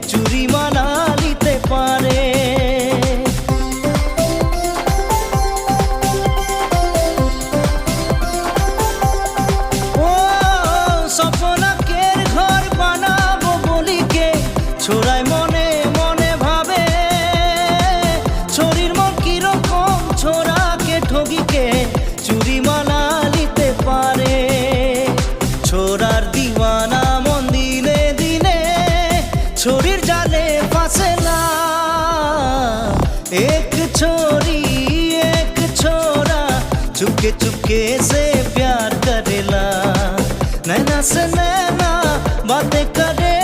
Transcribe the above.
চুরি মালা নিতে পারে। ও স্বপ্নাকের ঘর বানাবো বলিকে ছোড়ায় মনে মনে ভাবে, ছড়ির মন কিরকম ছোড়াকে ঠগিকে চুরি মালা নিতে পারে। ছোড়ার দিওয়ানা মন দিনে দিনে छोरीर जाले फासला, एक छोरी एक छोरा चुपके चुपके से प्यार करेला, नैना से नैना बातें करे